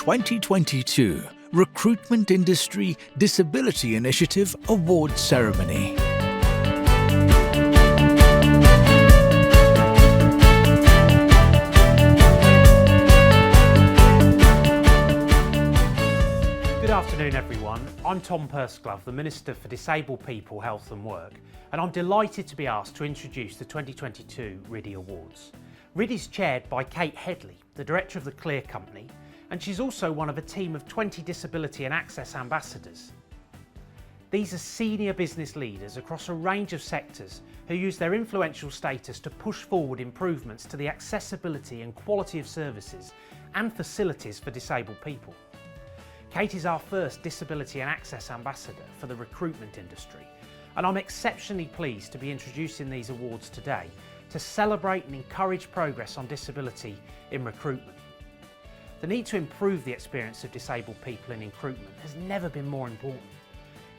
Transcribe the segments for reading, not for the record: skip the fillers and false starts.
2022 Recruitment Industry Disability Initiative Awards Ceremony. Good afternoon everyone, I'm Tom Pursglove, the Minister for Disabled People, Health and Work, and I'm delighted to be asked to introduce the 2022 RIDI Awards. RIDI is chaired by Kate Headley, the Director of the Clear Company, and she's also one of a team of 20 Disability and Access Ambassadors. These are senior business leaders across a range of sectors who use their influential status to push forward improvements to the accessibility and quality of services and facilities for disabled people. Kate is our first Disability and Access Ambassador for the recruitment industry, and I'm exceptionally pleased to be introducing these awards today to celebrate and encourage progress on disability in recruitment. The need to improve the experience of disabled people in recruitment has never been more important.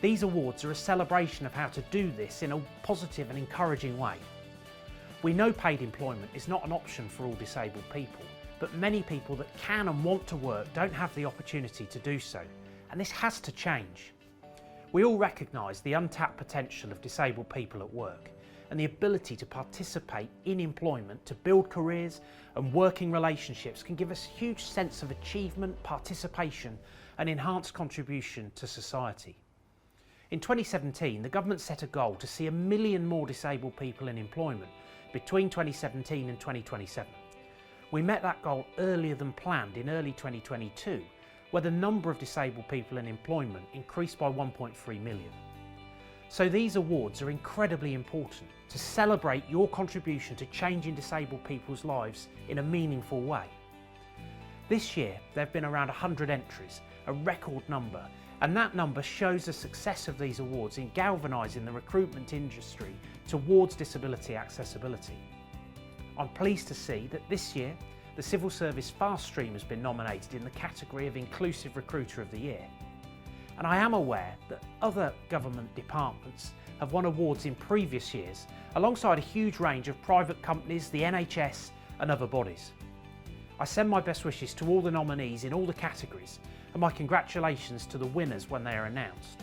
These awards are a celebration of how to do this in a positive and encouraging way. We know paid employment is not an option for all disabled people, but many people that can and want to work don't have the opportunity to do so, and this has to change. We all recognise the untapped potential of disabled people at work, and the ability to participate in employment to build careers and working relationships can give us a huge sense of achievement, participation and enhanced contribution to society. In 2017, the government set a goal to see 1 million more disabled people in employment between 2017 and 2027. We met that goal earlier than planned in early 2022, where the number of disabled people in employment increased by 1.3 million. So these awards are incredibly important to celebrate your contribution to changing disabled people's lives in a meaningful way. This year there have been around 100 entries, a record number, and that number shows the success of these awards in galvanising the recruitment industry towards disability accessibility. I'm pleased to see that this year the Civil Service Fast Stream has been nominated in the category of Inclusive Recruiter of the Year. And I am aware that other government departments have won awards in previous years, alongside a huge range of private companies, the NHS and other bodies. I send my best wishes to all the nominees in all the categories, and my congratulations to the winners when they are announced.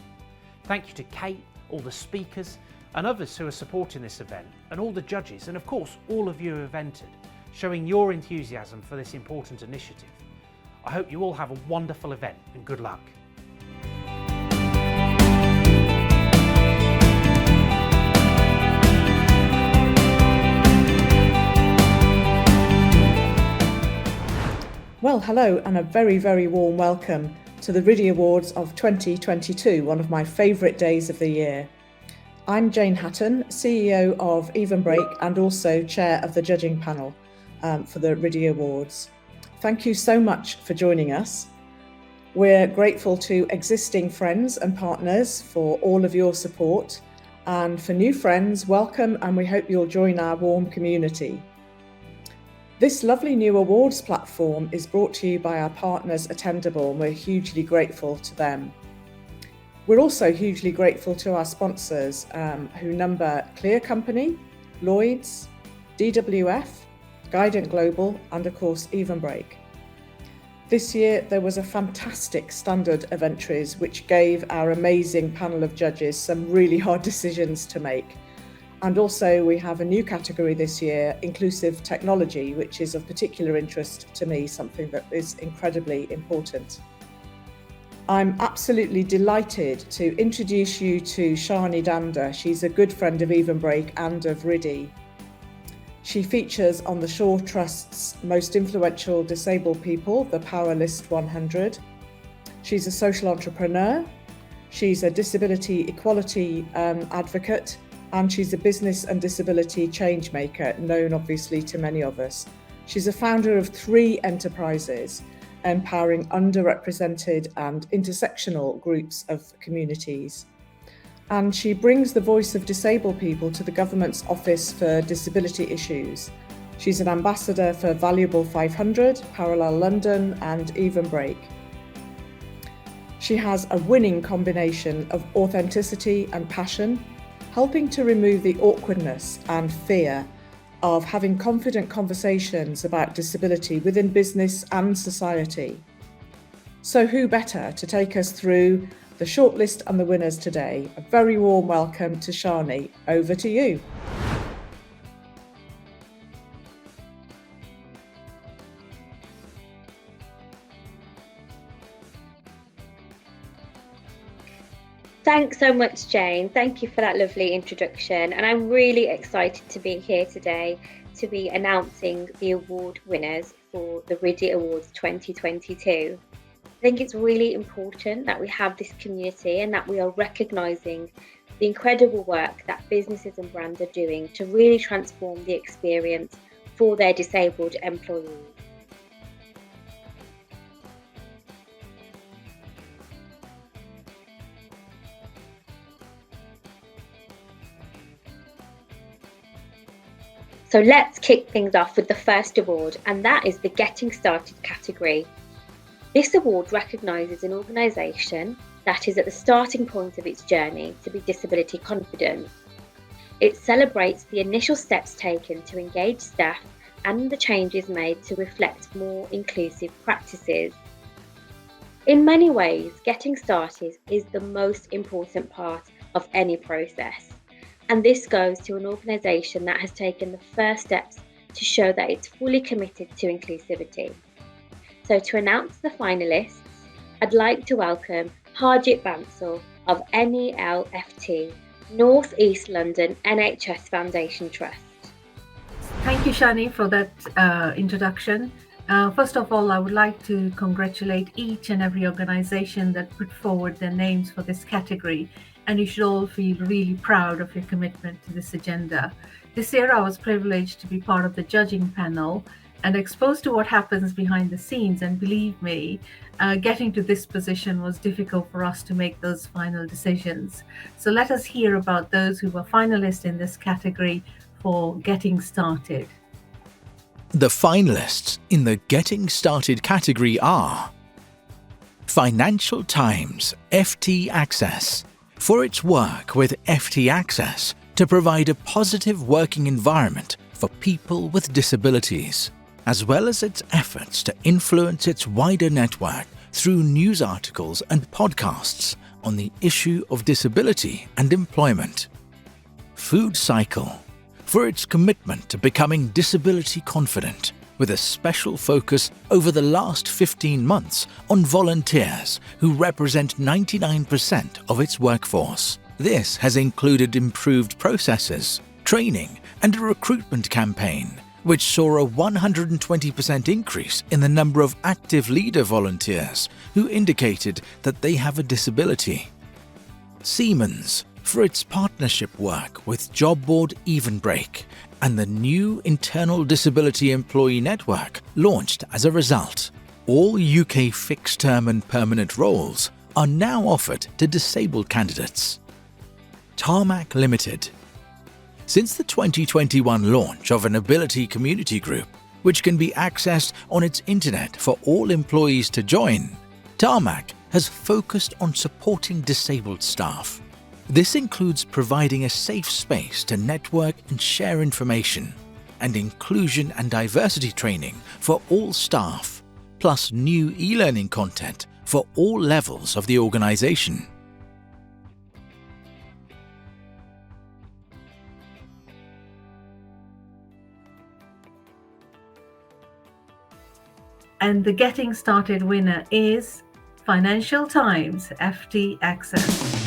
Thank you to Kate, all the speakers and others who are supporting this event, and all the judges, and of course all of you who have entered, showing your enthusiasm for this important initiative. I hope you all have a wonderful event and good luck. Well, hello and a very, very warm welcome to the RIDI Awards of 2022, one of my favourite days of the year. I'm Jane Hatton, CEO of Even Break and also Chair of the judging panel for the RIDI Awards. Thank you so much for joining us. We're grateful to existing friends and partners for all of your support, and for new friends, welcome, and we hope you'll join our warm community. This lovely new awards platform is brought to you by our partners Attendable, and we're hugely grateful to them. We're also hugely grateful to our sponsors who number Clear Company, Lloyds, DWF, Guidant Global and of course Even Break. This year there was a fantastic standard of entries which gave our amazing panel of judges some really hard decisions to make. And also we have a new category this year, Inclusive Technology, which is of particular interest to me, something that is incredibly important. I'm absolutely delighted to introduce you to Shani Dhanda. She's a good friend of Even Break and of RIDI. She features on the Shaw Trust's Most Influential Disabled People, the Power List 100. She's a social entrepreneur. She's a disability equality advocate, and she's a business and disability change maker, known obviously to many of us. She's a founder of 3 enterprises, empowering underrepresented and intersectional groups of communities. And she brings the voice of disabled people to the government's Office for Disability Issues. She's an ambassador for Valuable 500, Parallel London and Even Break. She has a winning combination of authenticity and passion, helping to remove the awkwardness and fear of having confident conversations about disability within business and society. So who better to take us through the shortlist and the winners today? A very warm welcome to Shani. Over to you. Thanks so much, Jane. Thank you for that lovely introduction. And I'm really excited to be here today to be announcing the award winners for the RIDI Awards 2022. I think it's really important that we have this community and that we are recognising the incredible work that businesses and brands are doing to really transform the experience for their disabled employees. So let's kick things off with the first award, and that is the Getting Started category. This award recognises an organisation that is at the starting point of its journey to be disability confident. It celebrates the initial steps taken to engage staff and the changes made to reflect more inclusive practices. In many ways, getting started is the most important part of any process. And this goes to an organisation that has taken the first steps to show that it's fully committed to inclusivity. So to announce the finalists, I'd like to welcome Harjit Bansal of NELFT, North East London NHS Foundation Trust. Thank you, Shani, for that introduction. First of all, I would like to congratulate each and every organisation that put forward their names for this category. And you should all feel really proud of your commitment to this agenda. This year, I was privileged to be part of the judging panel and exposed to what happens behind the scenes. And believe me, getting to this position was difficult for us to make those final decisions. So let us hear about those who were finalists in this category for Getting Started. The finalists in the Getting Started category are Financial Times FT Access, for its work with FT Access to provide a positive working environment for people with disabilities, as well as its efforts to influence its wider network through news articles and podcasts on the issue of disability and employment. Food Cycle, for its commitment to becoming disability confident, with a special focus over the last 15 months on volunteers who represent 99% of its workforce. This has included improved processes, training, and a recruitment campaign, which saw a 120% increase in the number of active leader volunteers who indicated that they have a disability. Siemens, for its partnership work with job board Evenbreak and the new internal disability employee network launched as a result. All UK fixed-term and permanent roles are now offered to disabled candidates. Tarmac Limited. Since the 2021 launch of an ability community group, which can be accessed on its internet for all employees to join, Tarmac has focused on supporting disabled staff. This includes providing a safe space to network and share information, and inclusion and diversity training for all staff, plus new e-learning content for all levels of the organisation. And the Getting Started winner is Financial Times FT Access.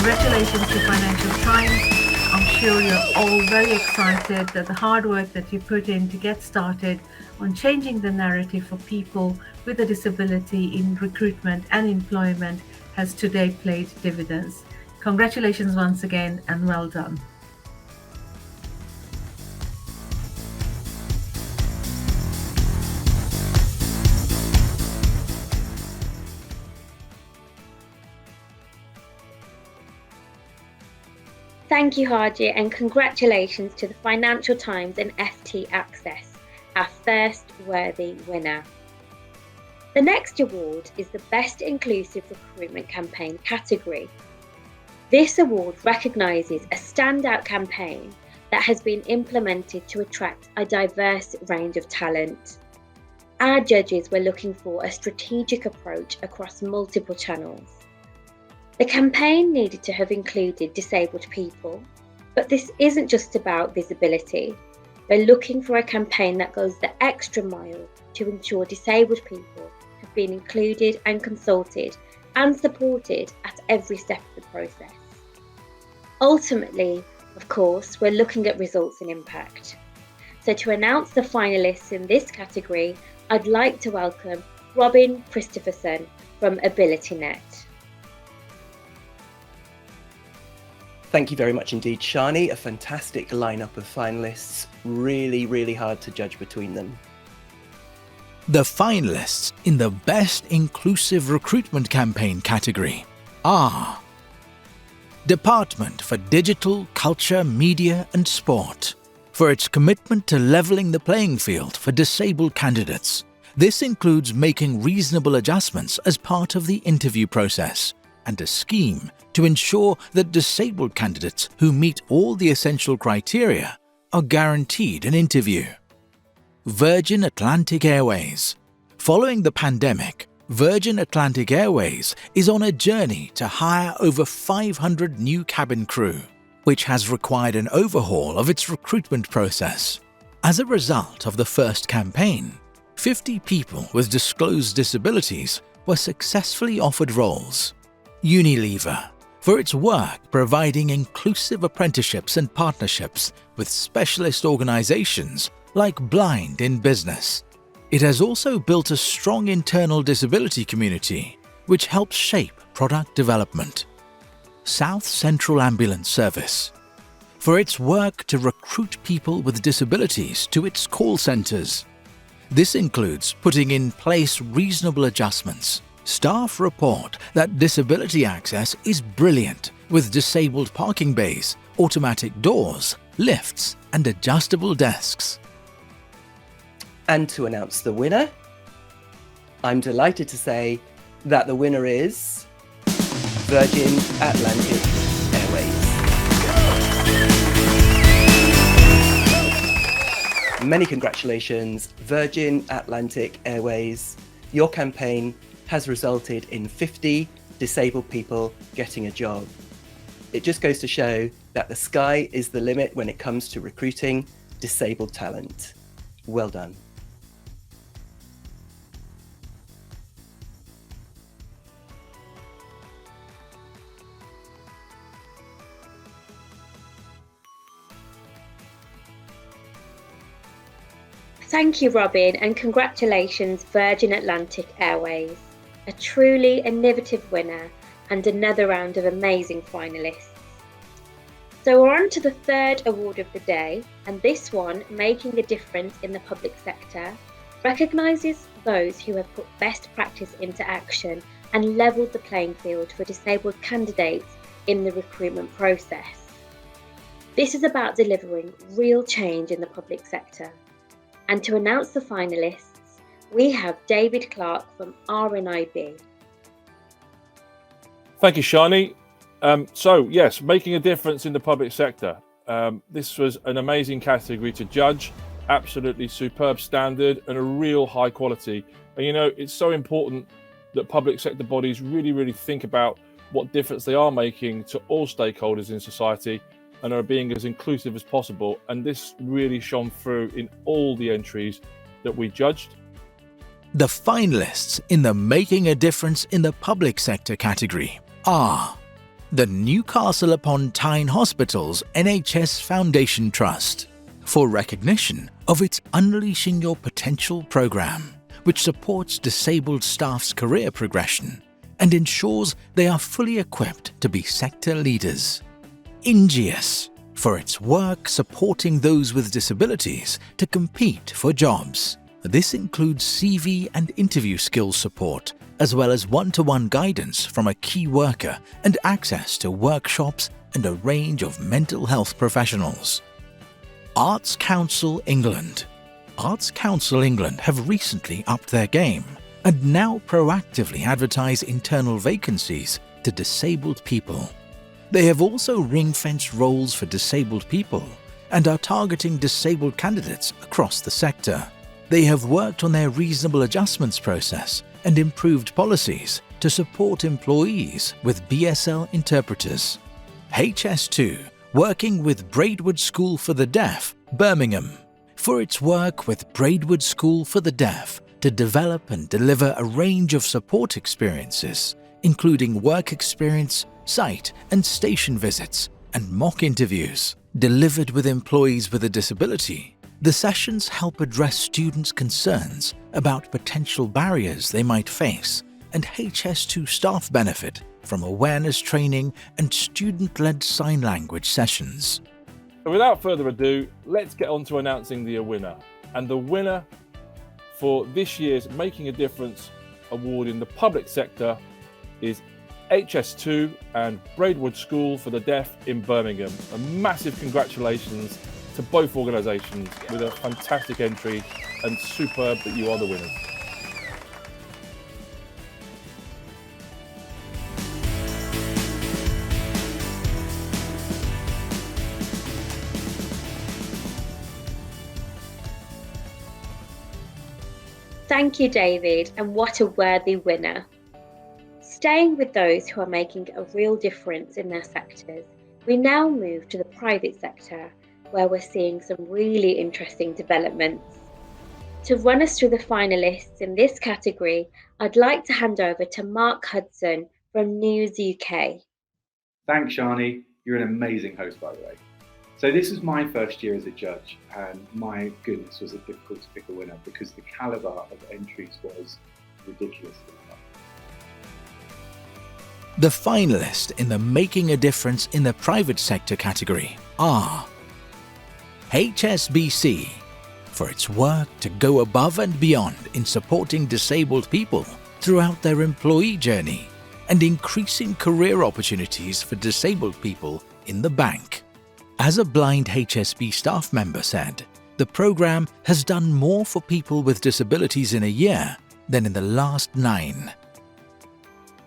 Congratulations to Financial Times. I'm sure you're all very excited that the hard work that you put in to get started on changing the narrative for people with a disability in recruitment and employment has today paid dividends. Congratulations once again and well done. Thank you, Harjit, and congratulations to the Financial Times and FT Access, our first worthy winner. The next award is the Best Inclusive Recruitment Campaign category. This award recognises a standout campaign that has been implemented to attract a diverse range of talent. Our judges were looking for a strategic approach across multiple channels. The campaign needed to have included disabled people, but this isn't just about visibility. We're looking for a campaign that goes the extra mile to ensure disabled people have been included and consulted and supported at every step of the process. Ultimately, of course, we're looking at results and impact. So to announce the finalists in this category, I'd like to welcome Robin Christopherson from AbilityNet. Thank you very much indeed, Shani. A fantastic lineup of finalists. Really hard to judge between them. The finalists in the Best Inclusive Recruitment Campaign category are Department for Digital, Culture, Media and Sport, for its commitment to levelling the playing field for disabled candidates. This includes making reasonable adjustments as part of the interview process and a scheme to ensure that disabled candidates who meet all the essential criteria are guaranteed an interview. Virgin Atlantic Airways. Following the pandemic, Virgin Atlantic Airways is on a journey to hire over 500 new cabin crew, which has required an overhaul of its recruitment process. As a result of the first campaign, 50 people with disclosed disabilities were successfully offered roles. Unilever, for its work providing inclusive apprenticeships and partnerships with specialist organizations like Blind in Business. It has also built a strong internal disability community, which helps shape product development. South Central Ambulance Service, for its work to recruit people with disabilities to its call centres. This includes putting in place reasonable adjustments. Staff report that disability access is brilliant with disabled parking bays, automatic doors, lifts and adjustable desks. And to announce the winner, I'm delighted to say that the winner is Virgin Atlantic Airways. Many congratulations, Virgin Atlantic Airways. Your campaign has resulted in 50 disabled people getting a job. It just goes to show that the sky is the limit when it comes to recruiting disabled talent. Well done. Thank you, Robin, and congratulations, Virgin Atlantic Airways. A truly innovative winner and another round of amazing finalists. So we're on to the third award of the day, and this one, Making a Difference in the Public Sector, recognises those who have put best practice into action and levelled the playing field for disabled candidates in the recruitment process. This is about delivering real change in the public sector. And to announce the finalists, we have David Clark from RNIB. Thank you, Shani. So yes, making a difference in the public sector. This was an amazing category to judge, absolutely superb standard and a real high quality. And you know, it's so important that public sector bodies really think about what difference they are making to all stakeholders in society and are being as inclusive as possible. And this really shone through in all the entries that we judged. The finalists in the Making a Difference in the Public Sector category are the Newcastle upon Tyne Hospital's NHS Foundation Trust, for recognition of its Unleashing Your Potential programme, which supports disabled staff's career progression and ensures they are fully equipped to be sector leaders. Ingeus, for its work supporting those with disabilities to compete for jobs. This includes CV and interview skills support, as well as one-to-one guidance from a key worker and access to workshops and a range of mental health professionals. Arts Council England. Arts Council England have recently upped their game and now proactively advertise internal vacancies to disabled people. They have also ring-fenced roles for disabled people and are targeting disabled candidates across the sector. They have worked on their reasonable adjustments process and improved policies to support employees with BSL interpreters. HS2, working with Braidwood School for the Deaf, Birmingham, for its work with Braidwood School for the Deaf to develop and deliver a range of support experiences, including work experience, site and station visits, and mock interviews delivered with employees with a disability. The sessions help address students' concerns about potential barriers they might face, and HS2 staff benefit from awareness training and student-led sign language sessions. Without further ado, let's get on to announcing the winner. And the winner for this year's Making a Difference award in the public sector is HS2 and Braidwood School for the Deaf in Birmingham. A massive congratulations to both organisations with a fantastic entry, and superb that you are the winners. Thank you, David, and what a worthy winner. Staying with those who are making a real difference in their sectors, we now move to the private sector, where we're seeing some really interesting developments. To run us through the finalists in this category, I'd like to hand over to Mark Hudson from News UK. Thanks, Shani. You're an amazing host, by the way. So this was my first year as a judge, and my goodness, was it difficult to pick a winner because the calibre of entries was ridiculous. The finalists in the Making a Difference in the Private Sector category are HSBC, for its work to go above and beyond in supporting disabled people throughout their employee journey and increasing career opportunities for disabled people in the bank. As a blind HSB staff member said, the programme has done more for people with disabilities in a year than in the last 9.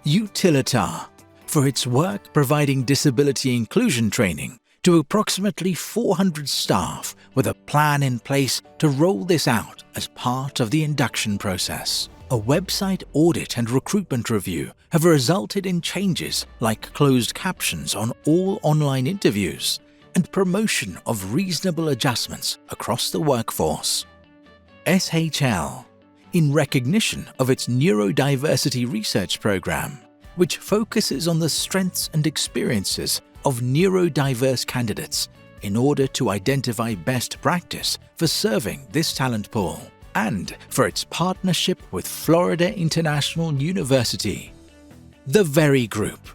Utilitar, for its work providing disability inclusion training to approximately 400 staff, with a plan in place to roll this out as part of the induction process. A website audit and recruitment review have resulted in changes like closed captions on all online interviews and promotion of reasonable adjustments across the workforce. SHL, in recognition of its neurodiversity research program, which focuses on the strengths and experiences of neurodiverse candidates in order to identify best practice for serving this talent pool, and for its partnership with Florida International University. The Very Group,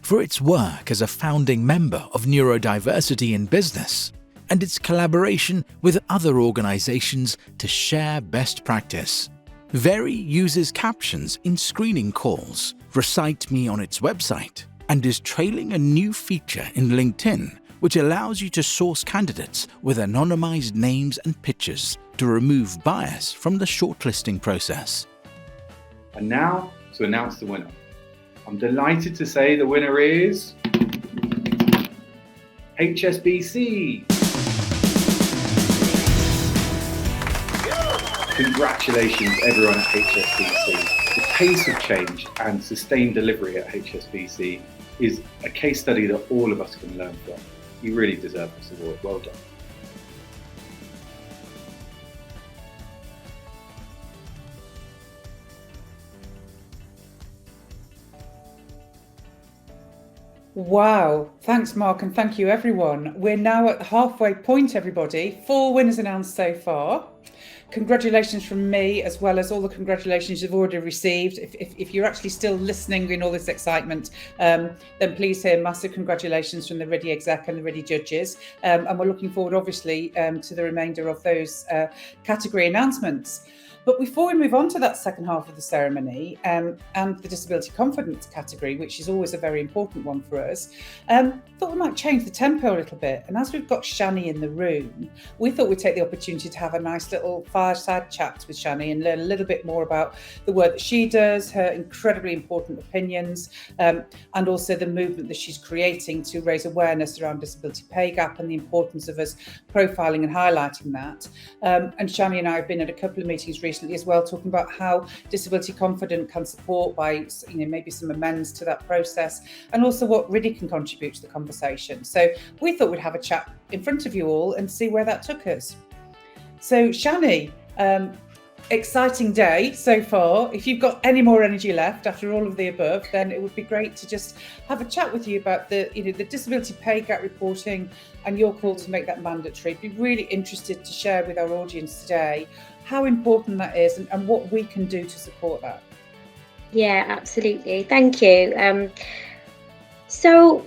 for its work as a founding member of Neurodiversity in Business, and its collaboration with other organizations to share best practice. Very uses captions in screening calls, Recite Me on its website, and is trailing a new feature in LinkedIn which allows you to source candidates with anonymized names and pictures to remove bias from the shortlisting process. And now to announce the winner. I'm delighted to say the winner is HSBC. Congratulations everyone at HSBC. The pace of change and sustained delivery at HSBC is a case study that all of us can learn from. You really deserve this award. Well done. Wow, thanks Mark, and thank you everyone. We're now at the halfway point, everybody. 4 winners announced so far. Congratulations from me, as well as all the congratulations you've already received. If you're actually still listening in all this excitement, then please hear massive congratulations from the RIDI exec and the RIDI judges. And we're looking forward, obviously, to the remainder of those category announcements. But before we move on to that second half of the ceremony and the disability confidence category, which is always a very important one for us, thought we might change the tempo a little bit. And as we've got Shani in the room, we thought we'd take the opportunity to have a nice little fireside chat with Shani and learn a little bit more about the work that she does, her incredibly important opinions, and also the movement that she's creating to raise awareness around disability pay gap and the importance of us profiling and highlighting that. And Shani and I have been at a couple of meetings recently as well, talking about how Disability Confident can support by, maybe some amends to that process, and also what RIDI can contribute to the conversation. So we thought we'd have a chat in front of you all and see where that took us. So Shani, exciting day so far. If you've got any more energy left after all of the above, then it would be great to just have a chat with you about the disability pay gap reporting and your call to make that mandatory. Be really interested to share with our audience today how important that is and what we can do to support that. Yeah, absolutely. Thank you. So,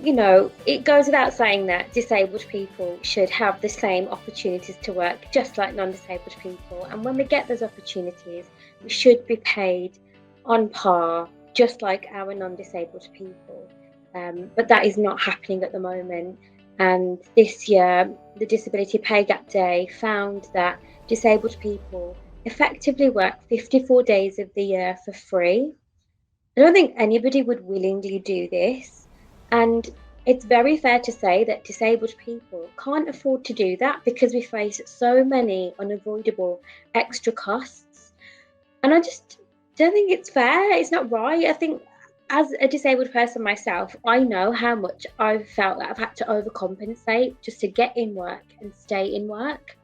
it goes without saying that disabled people should have the same opportunities to work, just like non-disabled people. And when we get those opportunities, we should be paid on par, just like our non-disabled people. But that is not happening at the moment. And this year, the Disability Pay Gap Day found that disabled people effectively work 54 days of the year for free. I don't think anybody would willingly do this. And it's very fair to say that disabled people can't afford to do that because we face so many unavoidable extra costs. And I just don't think it's fair. It's not right. I think as a disabled person myself, I know how much I've felt that I've had to overcompensate just to get in work and stay in work.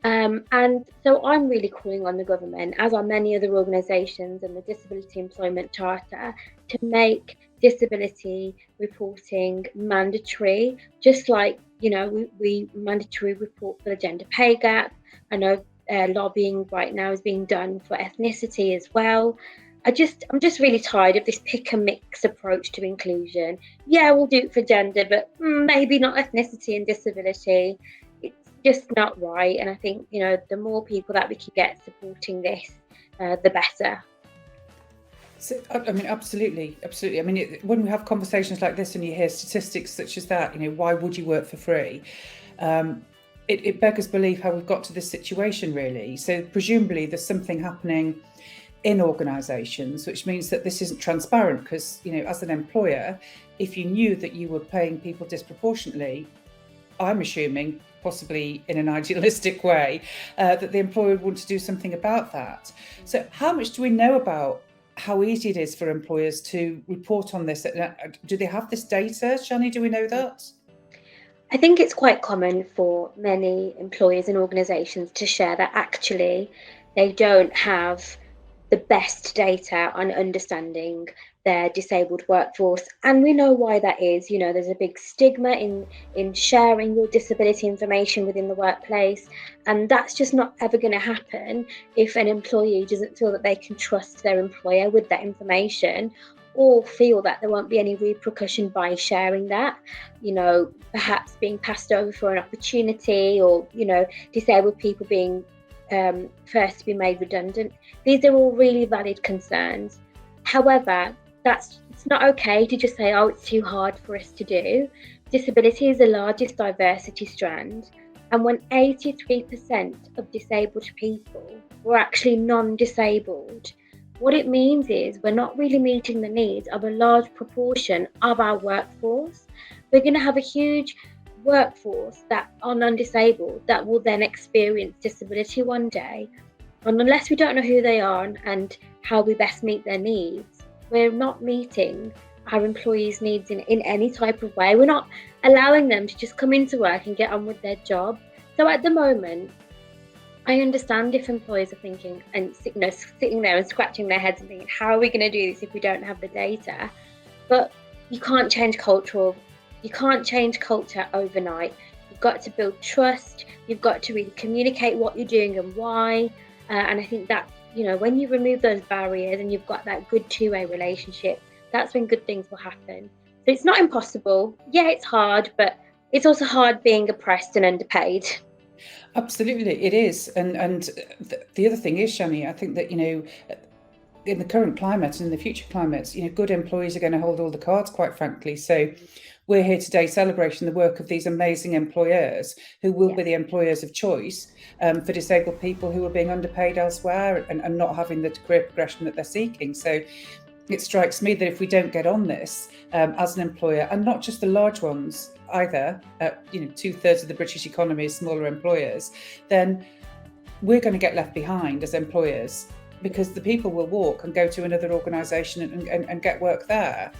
And so I'm really calling on the government, as are many other organisations and the Disability Employment Charter, to make disability reporting mandatory, just like, we mandatory report for the gender pay gap. I know lobbying right now is being done for ethnicity as well. I'm just really tired of this pick and mix approach to inclusion. Yeah, we'll do it for gender, but maybe not ethnicity and disability. Just not right. And I think, the more people that we can get supporting this, the better. So, absolutely. When we have conversations like this and you hear statistics such as that, why would you work for free? It beggars belief how we've got to this situation, really. So presumably there's something happening in organisations, which means that this isn't transparent because, as an employer, if you knew that you were paying people disproportionately, I'm assuming, possibly in an idealistic way, that the employer would want to do something about that. So how much do we know about how easy it is for employers to report on this? Do they have this data? Shani, do we know that? I think it's quite common for many employers and organisations to share that actually they don't have the best data on understanding their disabled workforce. And we know why that is. There's a big stigma in sharing your disability information within the workplace. And that's just not ever going to happen if an employee doesn't feel that they can trust their employer with that information, or feel that there won't be any repercussion by sharing that, perhaps being passed over for an opportunity, or, disabled people being first to be made redundant. These are all really valid concerns. However, it's not okay to just say, it's too hard for us to do. Disability is the largest diversity strand. And when 83% of disabled people were actually non-disabled, what it means is we're not really meeting the needs of a large proportion of our workforce. We're going to have a huge workforce that are non-disabled that will then experience disability one day. And unless we don't know who they are and how we best meet their needs, we're not meeting our employees' needs in any type of way. We're not allowing them to just come into work and get on with their job. So at the moment, I understand if employers are thinking and sitting there and scratching their heads and thinking, how are we going to do this if we don't have the data? But you can't change culture overnight. You've got to build trust. You've got to really communicate what you're doing and why. And I think that, when you remove those barriers and you've got that good two-way relationship, that's when good things will happen. So it's not impossible. Yeah, it's hard, but it's also hard being oppressed and underpaid. Absolutely, it is. And the other thing is, Shani, I think that, in the current climate and in the future climates, good employees are going to hold all the cards, quite frankly. So we're here today celebrating the work of these amazing employers who will be the employers of choice for disabled people who are being underpaid elsewhere and not having the career progression that they're seeking. So it strikes me that if we don't get on this as an employer, and not just the large ones either, 2/3 of the British economy is smaller employers, then we're going to get left behind as employers, because the people will walk and go to another organisation and get work there.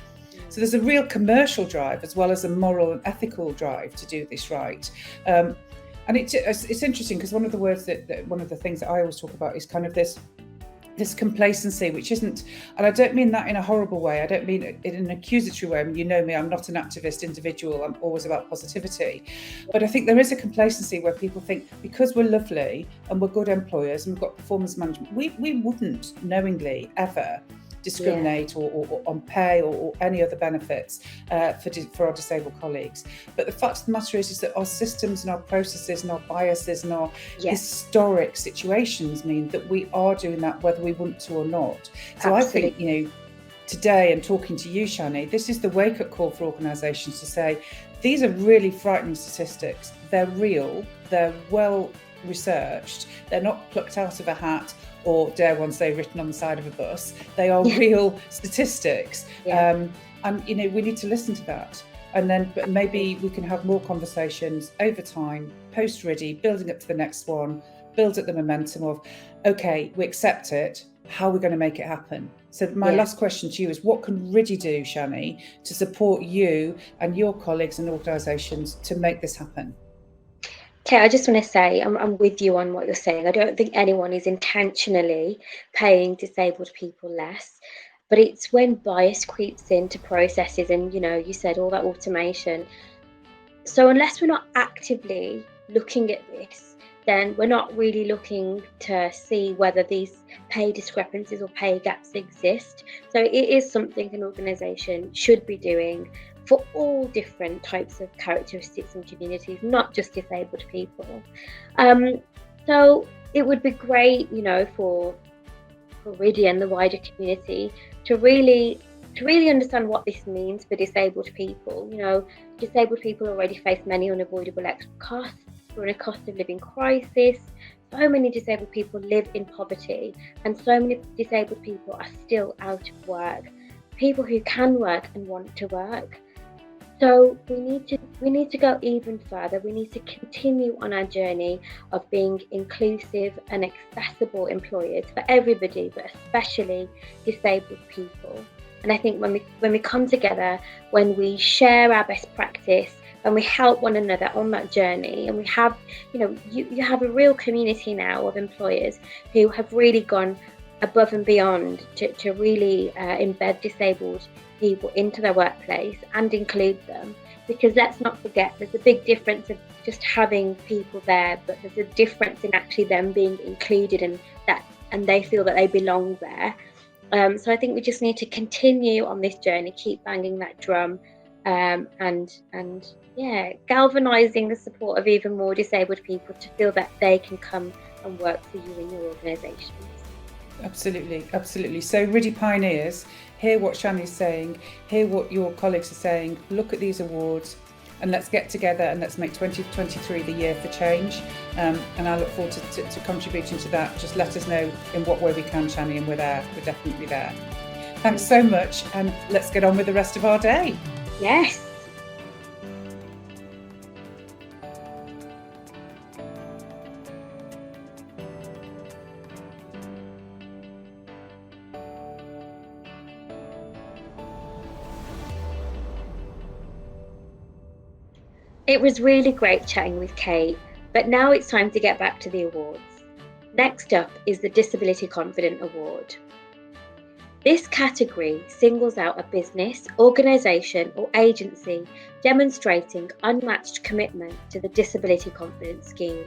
So there's a real commercial drive as well as a moral and ethical drive to do this right. And it's interesting because one of the things that I always talk about is kind of this complacency, which isn't, and I don't mean that in a horrible way, I don't mean it in an accusatory way. I mean, you know me, I'm not an activist individual, I'm always about positivity. But I think there is a complacency where people think because we're lovely and we're good employers and we've got performance management, we wouldn't knowingly ever discriminate or on pay or any other benefits for our disabled colleagues. But the fact of the matter is that our systems and our processes and our biases and our historic situations mean that we are doing that whether we want to or not. So absolutely. I think, today and talking to you, Shani, this is the wake-up call for organisations to say, these are really frightening statistics. They're real, they're well researched, they're not plucked out of a hat or, dare one say, written on the side of a bus. They are real statistics. And we need to listen to that. And then maybe we can have more conversations over time, post RIDI, building up to the next one, build up the momentum of, okay, we accept it, how are we going to make it happen? So my last question to you is, what can RIDI do, Shani, to support you and your colleagues and organisations to make this happen? Okay, I just want to say I'm with you on what you're saying. I don't think anyone is intentionally paying disabled people less, but it's when bias creeps into processes and, you said all that automation. So unless we're not actively looking at this, then we're not really looking to see whether these pay discrepancies or pay gaps exist. So it is something an organisation should be doing for all different types of characteristics and communities, not just disabled people. So it would be great, for RIDI and the wider community to really understand what this means for disabled people. Disabled people already face many unavoidable extra costs. We're in a cost of living crisis. So many disabled people live in poverty, and so many disabled people are still out of work. People who can work and want to work. So we need to go even further. We need to continue on our journey of being inclusive and accessible employers for everybody, but especially disabled people. And I think when we come together, when we share our best practice, and we help one another on that journey, and we have, you have a real community now of employers who have really gone above and beyond to really embed disabled people into their workplace and include them, because let's not forget there's a big difference of just having people there, but there's a difference in actually them being included and they feel that they belong there. So I think we just need to continue on this journey, keep banging that drum, and galvanizing the support of even more disabled people to feel that they can come and work for you in your organisations. Absolutely. So RIDI pioneers, hear what Shani's saying, hear what your colleagues are saying, look at these awards, and let's get together and let's make 2023 the year for change. And I look forward to contributing to that. Just let us know in what way we can, Shani, and we're there. We're definitely there. Thanks so much, and let's get on with the rest of our day. Yes. It was really great chatting with Kate, but now it's time to get back to the awards. Next up is the Disability Confident Award. This category singles out a business, organisation or agency demonstrating unmatched commitment to the Disability Confidence Scheme,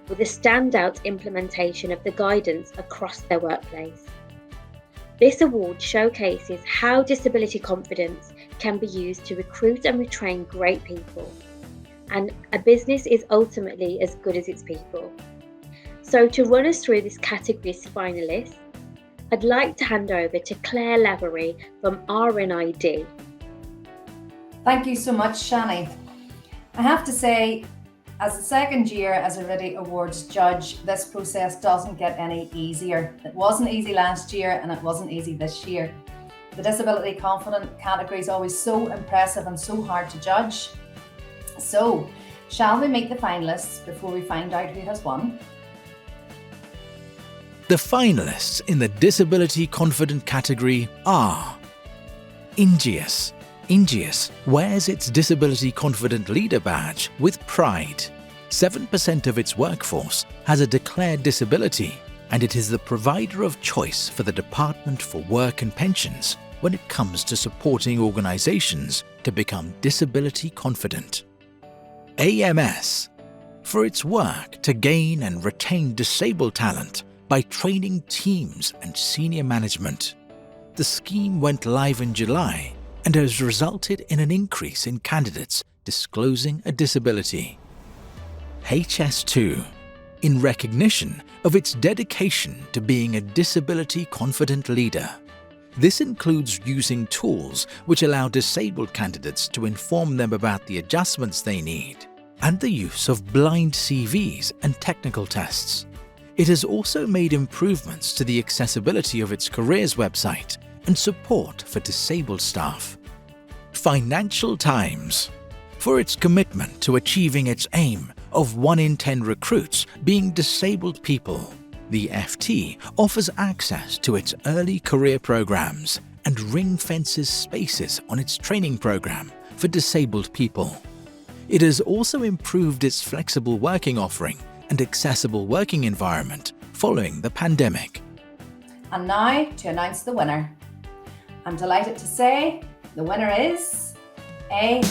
with a standout implementation of the guidance across their workplace. This award showcases how disability confidence can be used to recruit and retrain great people, and a business is ultimately as good as its people. So to run us through this category's finalists, I'd like to hand over to Claire Lavery from RIDI. Thank you so much, Shani. I have to say, as the second year as a RIDI Awards judge, this process doesn't get any easier. It wasn't easy last year and it wasn't easy this year. The disability confident category is always so impressive and so hard to judge. So, shall we meet the finalists before we find out who has won? The finalists in the Disability Confident category are Ingeus. Ingeus wears its Disability Confident Leader badge with pride. 7% of its workforce has a declared disability, and it is the provider of choice for the Department for Work and Pensions when it comes to supporting organisations to become disability confident. AMS, for its work to gain and retain disabled talent by training teams and senior management. The scheme went live in July and has resulted in an increase in candidates disclosing a disability. HS2, in recognition of its dedication to being a disability confident leader. This includes using tools which allow disabled candidates to inform them about the adjustments they need, and the use of blind CVs and technical tests. It has also made improvements to the accessibility of its careers website and support for disabled staff. Financial Times, for its commitment to achieving its aim of 1 in 10 recruits being disabled people. The FT offers access to its early career programs and ring-fences spaces on its training program for disabled people. It has also improved its flexible working offering and accessible working environment following the pandemic. And now to announce the winner. I'm delighted to say the winner is AMS.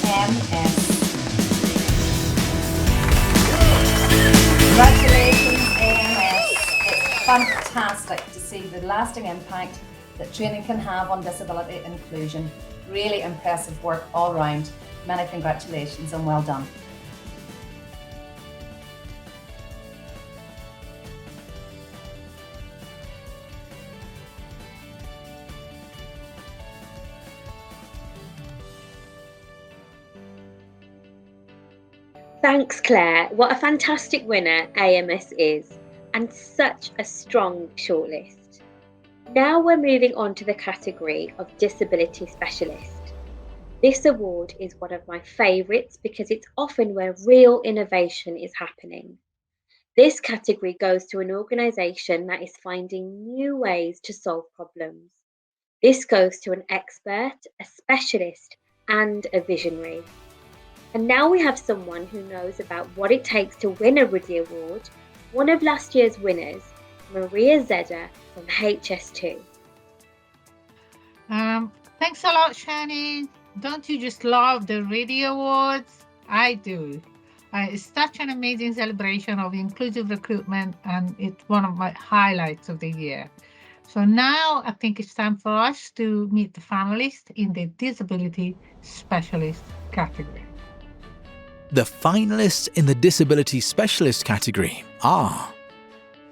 Congratulations, AMS. It's fantastic to see the lasting impact that training can have on disability inclusion. Really impressive work all round. Many congratulations and well done. Thanks, Claire. What a fantastic winner AMS is, and such a strong shortlist. Now we're moving on to the category of Disability Specialist. This award is one of my favourites because it's often where real innovation is happening. This category goes to an organisation that is finding new ways to solve problems. This goes to an expert, a specialist, and a visionary. And now we have someone who knows about what it takes to win a RIDI Award, one of last year's winners, Maria Zedder from HS2. Thanks a lot, Shani. Don't you just love the RIDI Awards? I do. It's such an amazing celebration of inclusive recruitment, and it's one of my highlights of the year. So now I think it's time for us to meet the finalists in the Disability Specialist category. The finalists in the Disability Specialist category are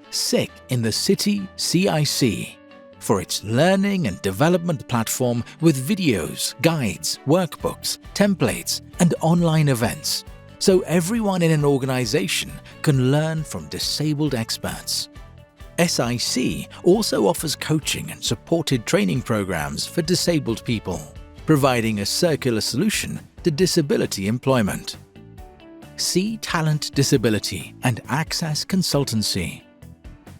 SICK in the City CIC, for its learning and development platform with videos, guides, workbooks, templates, and online events, so everyone in an organisation can learn from disabled experts. SIC also offers coaching and supported training programs for disabled people, providing a circular solution to disability employment. C Talent Disability and Access Consultancy,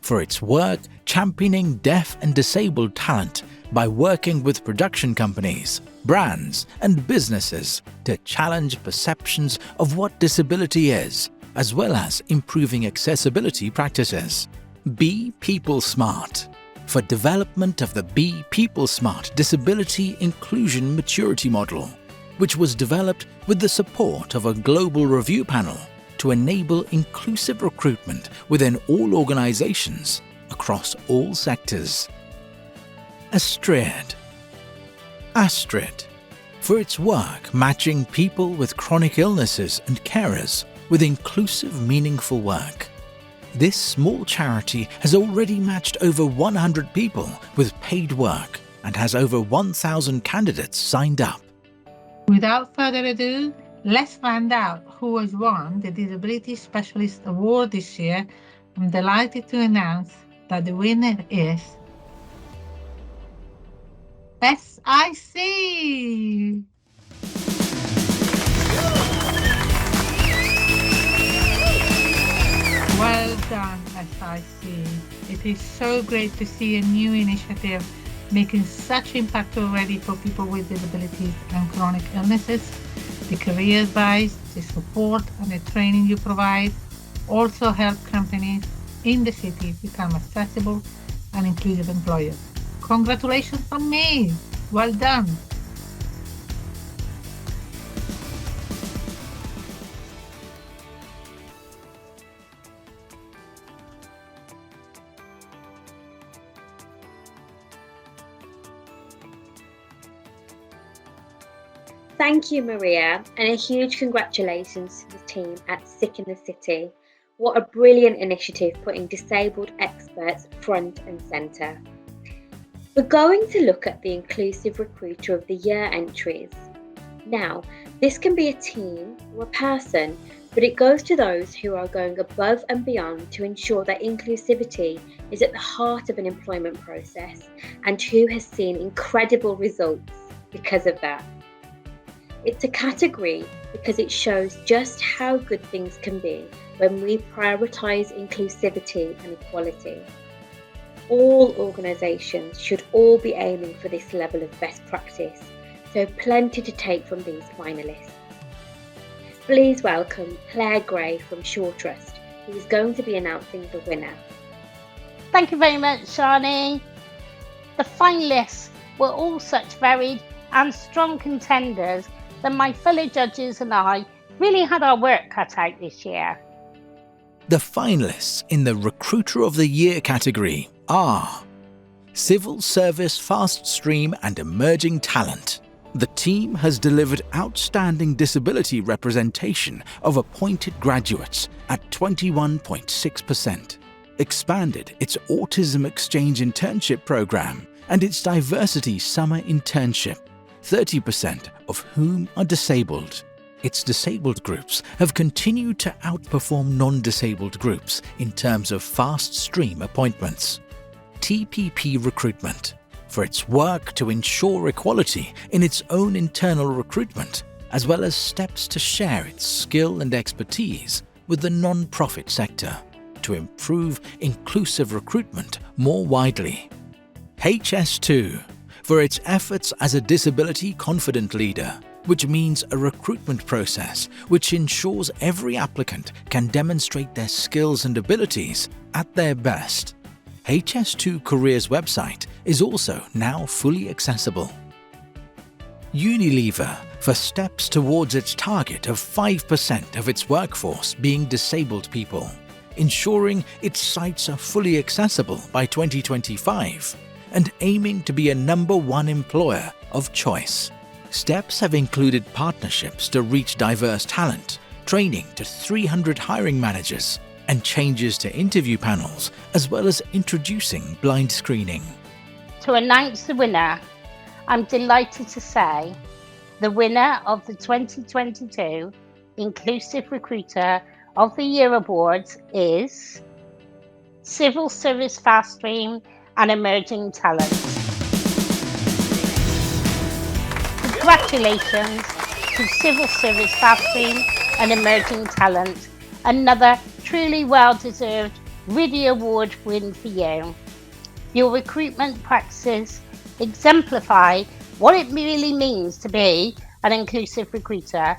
for its work championing deaf and disabled talent by working with production companies, brands, and businesses to challenge perceptions of what disability is, as well as improving accessibility practices. Be People Smart, for development of the Be People Smart Disability Inclusion Maturity Model, which was developed with the support of a global review panel to enable inclusive recruitment within all organizations across all sectors. Astrid, for its work matching people with chronic illnesses and carers with inclusive, meaningful work. This small charity has already matched over 100 people with paid work and has over 1,000 candidates signed up. Without further ado, let's find out who has won the Disability Specialist Award this year. I'm delighted to announce that the winner is SIC. Well done, SIC. It is so great to see a new initiative making such impact already for people with disabilities and chronic illnesses. The career advice, the support and the training you provide also help companies in the city become accessible and inclusive employers. Congratulations from me. Well done. Thank you, Maria, and a huge congratulations to the team at Sick in the City. What a brilliant initiative putting disabled experts front and centre. We're going to look at the Inclusive Recruiter of the Year entries. Now, this can be a team or a person, but it goes to those who are going above and beyond to ensure that inclusivity is at the heart of an employment process and who has seen incredible results because of that. It's a category because it shows just how good things can be when we prioritise inclusivity and equality. All organisations should all be aiming for this level of best practice, so plenty to take from these finalists. Please welcome Claire Gray from Shaw Trust, who is going to be announcing the winner. Thank you very much, Shani. The finalists were all such varied and strong contenders that my fellow judges and I really had our work cut out this year. The finalists in the Recruiter of the Year category are Civil Service Fast Stream and Emerging Talent. The team has delivered outstanding disability representation of appointed graduates at 21.6%, expanded its Autism Exchange Internship Program and its Diversity Summer Internship, 30% of whom are disabled. Its disabled groups have continued to outperform non-disabled groups in terms of fast stream appointments. TPP Recruitment, for its work to ensure equality in its own internal recruitment, as well as steps to share its skill and expertise with the non-profit sector to improve inclusive recruitment more widely. HS2, for its efforts as a disability confident leader, which means a recruitment process which ensures every applicant can demonstrate their skills and abilities at their best. HS2 Careers website is also now fully accessible. Unilever, for steps towards its target of 5% of its workforce being disabled people, ensuring its sites are fully accessible by 2025, and aiming to be a #1 employer of choice. Steps have included partnerships to reach diverse talent, training to 300 hiring managers, and changes to interview panels, as well as introducing blind screening. To announce the winner, I'm delighted to say the winner of the 2022 Inclusive Recruiter of the Year Awards is Civil Service Fast Stream and Emerging Talent. Congratulations to Civil Service Fast Stream and Emerging Talent, another truly well-deserved RIDI Award win for you. Your recruitment practices exemplify what it really means to be an inclusive recruiter,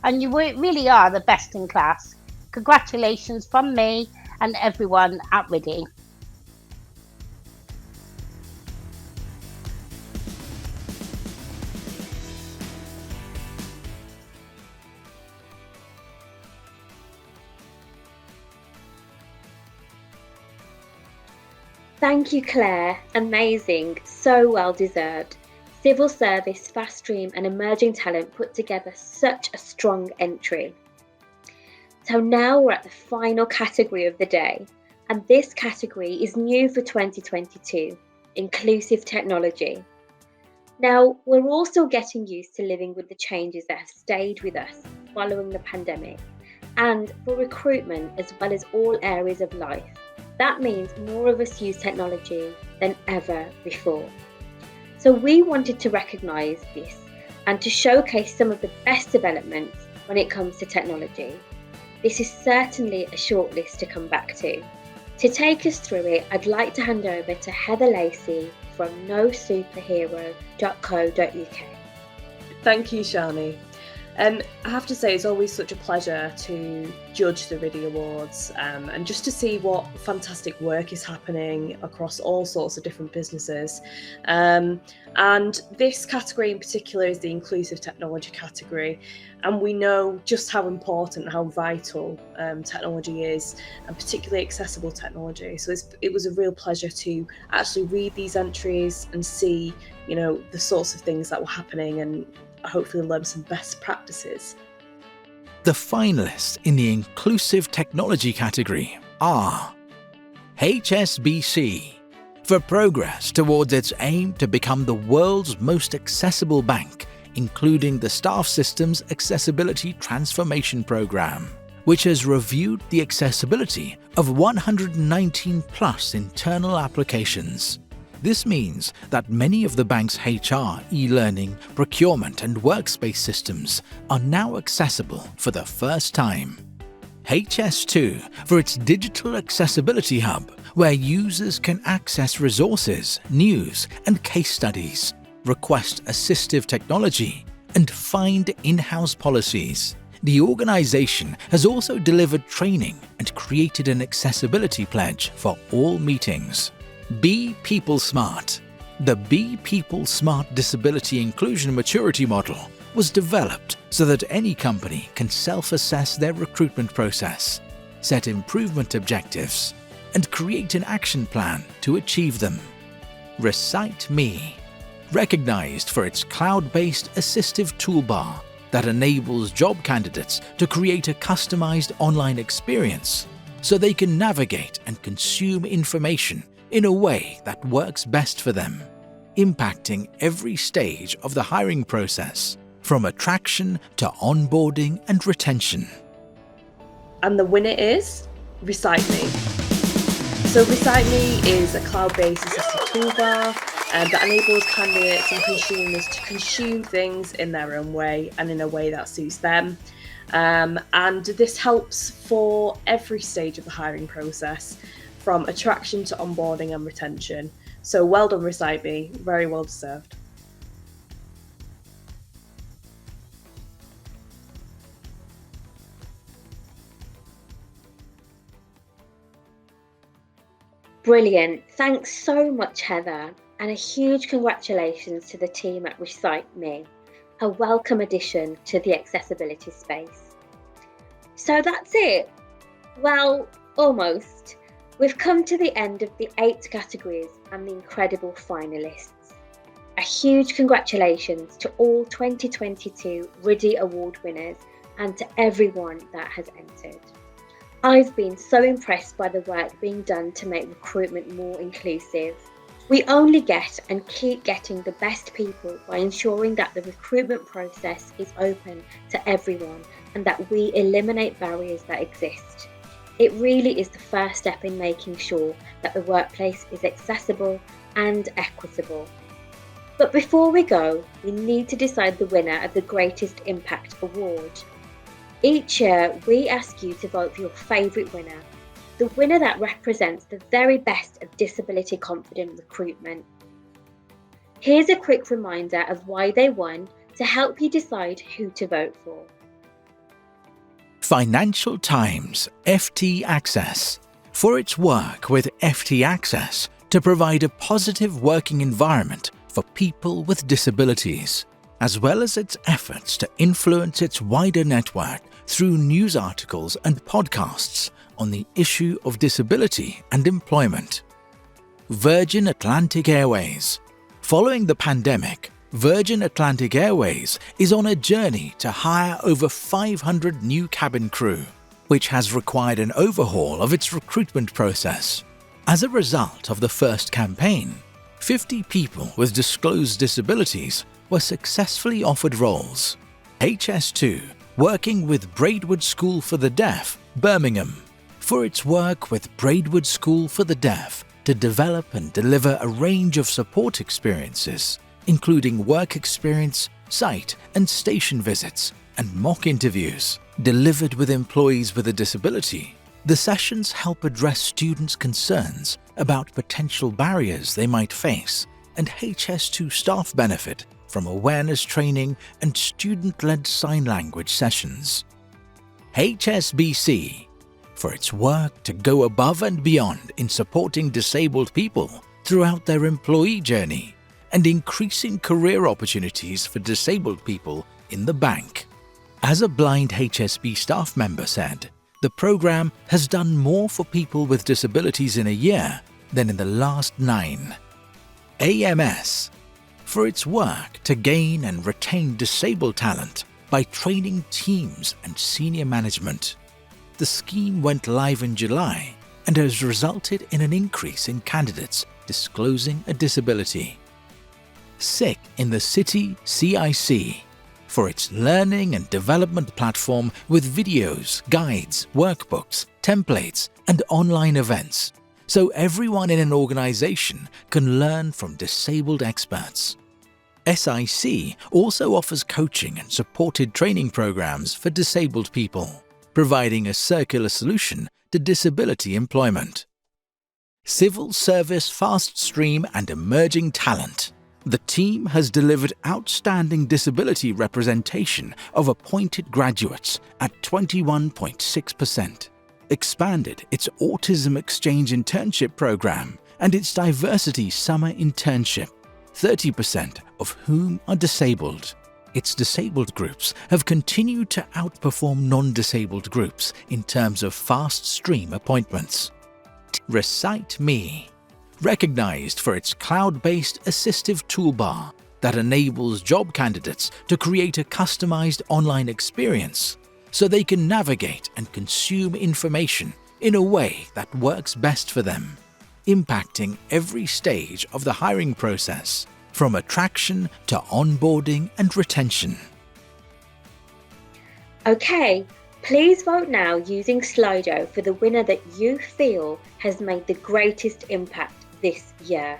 and you really are the best in class. Congratulations from me and everyone at RIDI. Thank you, Claire. Amazing. So well deserved. Civil service, fast stream and emerging talent put together such a strong entry. So now we're at the final category of the day, and this category is new for 2022, inclusive technology. Now, we're also getting used to living with the changes that have stayed with us following the pandemic, and for recruitment as well as all areas of life. That means more of us use technology than ever before. So we wanted to recognise this and to showcase some of the best developments when it comes to technology. This is certainly a short list to come back to. To take us through it, I'd like to hand over to Heather Lacey from nosuperhero.co.uk. Thank you, Shani. I have to say, it's always such a pleasure to judge the RIDI Awards and just to see what fantastic work is happening across all sorts of different businesses. And this category in particular is the inclusive technology category. And we know just how important and how vital technology is, and particularly accessible technology. So it was a real pleasure to actually read these entries and see, the sorts of things that were happening and hopefully learn some best practices. The finalists in the inclusive technology category are HSBC for progress towards its aim to become the world's most accessible bank, including the Staff Systems Accessibility Transformation Programme, which has reviewed the accessibility of 119 plus internal applications. This means that many of the bank's HR, e-learning, procurement and workspace systems are now accessible for the first time. HS2 for its digital accessibility hub, where users can access resources, news and case studies, request assistive technology and find in-house policies. The organisation has also delivered training and created an accessibility pledge for all meetings. Be People Smart. The Be People Smart Disability Inclusion Maturity Model was developed so that any company can self-assess their recruitment process, set improvement objectives, and create an action plan to achieve them. Recite Me, recognised for its cloud-based assistive toolbar that enables job candidates to create a customised online experience so they can navigate and consume information in a way that works best for them, impacting every stage of the hiring process, from attraction to onboarding and retention. And the winner is Recite Me. So Recite Me is a cloud-based assistive toolbar that enables candidates and consumers to consume things in their own way and in a way that suits them. And this helps for every stage of the hiring process, from attraction to onboarding and retention. So well done, Recite Me, very well deserved. Brilliant. Thanks so much, Heather. And a huge congratulations to the team at Recite Me, a welcome addition to the accessibility space. So that's it. Well, almost. We've come to the end of the 8 categories and the incredible finalists. A huge congratulations to all 2022 RIDI Award winners and to everyone that has entered. I've been so impressed by the work being done to make recruitment more inclusive. We only get and keep getting the best people by ensuring that the recruitment process is open to everyone and that we eliminate barriers that exist. It really is the first step in making sure that the workplace is accessible and equitable. But before we go, we need to decide the winner of the Greatest Impact Award. Each year, we ask you to vote for your favourite winner, the winner that represents the very best of disability confident recruitment. Here's a quick reminder of why they won to help you decide who to vote for. Financial Times FT Access for its work with FT Access to provide a positive working environment for people with disabilities, as well as its efforts to influence its wider network through news articles and podcasts on the issue of disability and employment. Virgin Atlantic Airways. Following the pandemic, Virgin Atlantic Airways is on a journey to hire over 500 new cabin crew, which has required an overhaul of its recruitment process. As a result of the first campaign, 50 people with disclosed disabilities were successfully offered roles. HS2, working with Braidwood School for the Deaf, Birmingham, for its work with Braidwood School for the Deaf to develop and deliver a range of support experiences, including work experience, site and station visits, and mock interviews delivered with employees with a disability. The sessions help address students' concerns about potential barriers they might face, and HS2 staff benefit from awareness training and student-led sign language sessions. HSBC, for its work to go above and beyond in supporting disabled people throughout their employee journey and increasing career opportunities for disabled people in the bank. As a blind HSB staff member said, the program has done more for people with disabilities in a year than in the last 9. AMS, for its work to gain and retain disabled talent by training teams and senior management. The scheme went live in July and has resulted in an increase in candidates disclosing a disability. SICK in the City CIC, for its learning and development platform with videos, guides, workbooks, templates, and online events, so everyone in an organization can learn from disabled experts. SIC also offers coaching and supported training programs for disabled people, providing a circular solution to disability employment. Civil Service Fast Stream and Emerging Talent. The team has delivered outstanding disability representation of appointed graduates at 21.6%, expanded its Autism Exchange Internship program and its Diversity Summer Internship, 30% of whom are disabled. Its disabled groups have continued to outperform non-disabled groups in terms of fast stream appointments. Recite Me, recognized for its cloud-based assistive toolbar that enables job candidates to create a customized online experience so they can navigate and consume information in a way that works best for them, impacting every stage of the hiring process, from attraction to onboarding and retention. Okay, please vote now using Slido for the winner that you feel has made the greatest impact this year.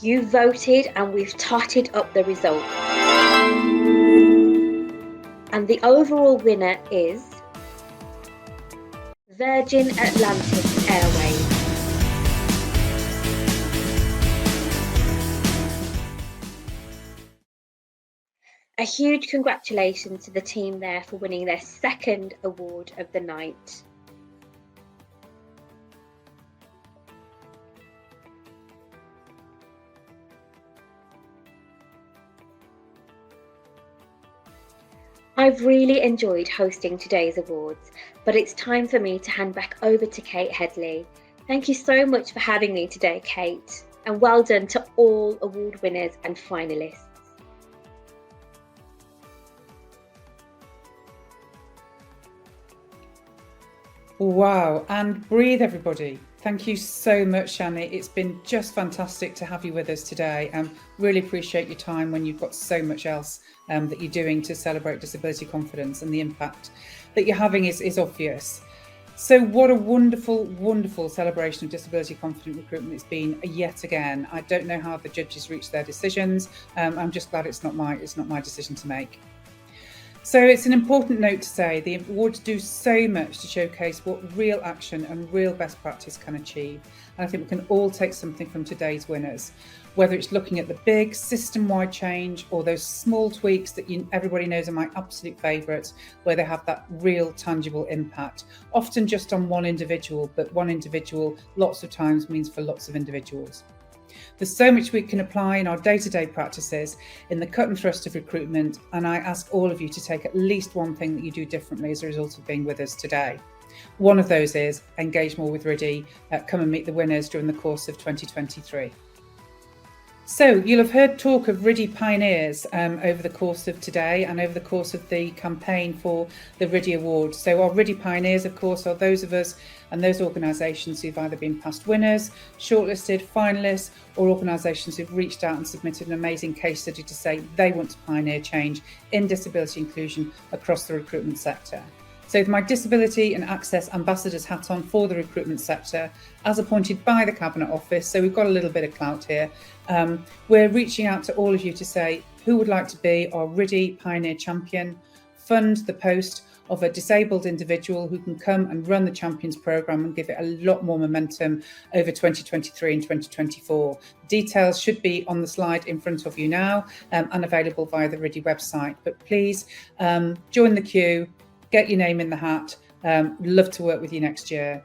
You voted and we've totted up the result. And the overall winner is Virgin Atlantic Airways. A huge congratulations to the team there for winning their second award of the night. I've really enjoyed hosting today's awards, but it's time for me to hand back over to Kate Headley. Thank you so much for having me today, Kate, and well done to all award winners and finalists. Wow, and breathe, everybody. Thank you so much, Shani. It's been just fantastic to have you with us today. Really appreciate your time when you've got so much else that you're doing to celebrate disability confidence, and the impact that you're having is obvious. So what a wonderful, wonderful celebration of disability confident recruitment it's been yet again. I don't know how the judges reached their decisions. I'm just glad it's not my decision to make. So it's an important note to say the awards do so much to showcase what real action and real best practice can achieve. And I think we can all take something from today's winners, whether it's looking at the big system-wide change or those small tweaks that everybody knows are my absolute favourites, where they have that real tangible impact, often just on one individual, but one individual lots of times means for lots of individuals. There's so much we can apply in our day-to-day practices in the cut and thrust of recruitment, and I ask all of you to take at least one thing that you do differently as a result of being with us today. One of those is engage more with RIDI, come and meet the winners during the course of 2023. So you'll have heard talk of RIDI pioneers over the course of today and over the course of the campaign for the RIDI Awards. So our RIDI pioneers, of course, are those of us and those organisations who've either been past winners, shortlisted, finalists, or organisations who've reached out and submitted an amazing case study to say they want to pioneer change in disability inclusion across the recruitment sector. So with my Disability and Access Ambassadors hat on for the recruitment sector, as appointed by the Cabinet Office, so we've got a little bit of clout here, we're reaching out to all of you to say who would like to be our RIDI Pioneer Champion, fund the post of a disabled individual who can come and run the Champions programme and give it a lot more momentum over 2023 and 2024. Details should be on the slide in front of you now and available via the RIDI website. But please join the queue, get your name in the hat. Love to work with you next year.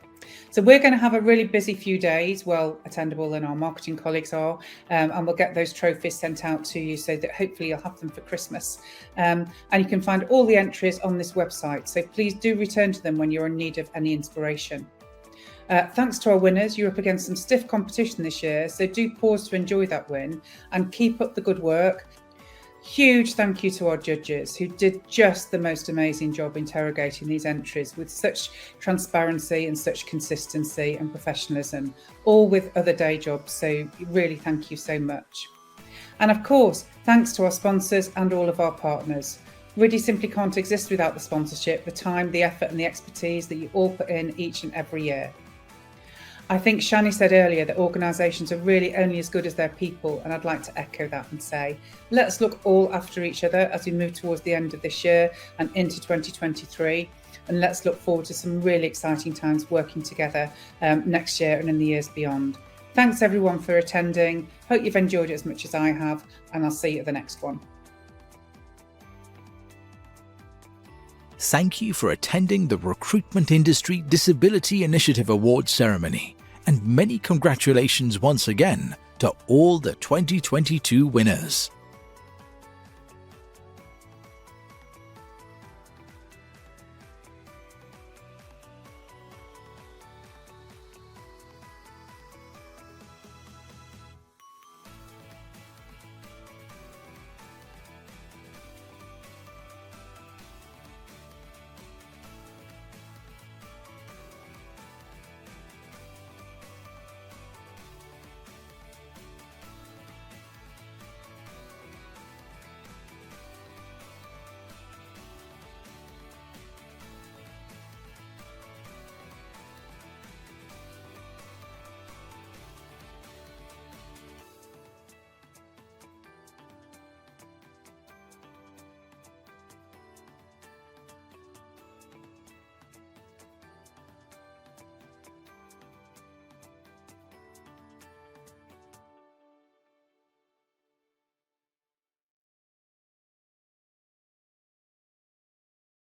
So we're going to have a really busy few days, well attendable than our marketing colleagues are, and we'll get those trophies sent out to you so that hopefully you'll have them for Christmas. And you can find all the entries on this website, so please do return to them when you're in need of any inspiration. Thanks to our winners, you're up against some stiff competition this year, so do pause to enjoy that win and keep up the good work. Huge thank you to our judges who did just the most amazing job interrogating these entries with such transparency and such consistency and professionalism, all with other day jobs. So really thank you so much. And of course, thanks to our sponsors and all of our partners. RIDI simply can't exist without the sponsorship, the time, the effort and the expertise that you all put in each and every year. I think Shani said earlier that organisations are really only as good as their people, and I'd like to echo that and say, let's look all after each other as we move towards the end of this year and into 2023, and let's look forward to some really exciting times working together next year and in the years beyond. Thanks everyone for attending. Hope you've enjoyed it as much as I have, and I'll see you at the next one. Thank you for attending the Recruitment Industry Disability Initiative Awards ceremony, and many congratulations once again to all the 2022 winners.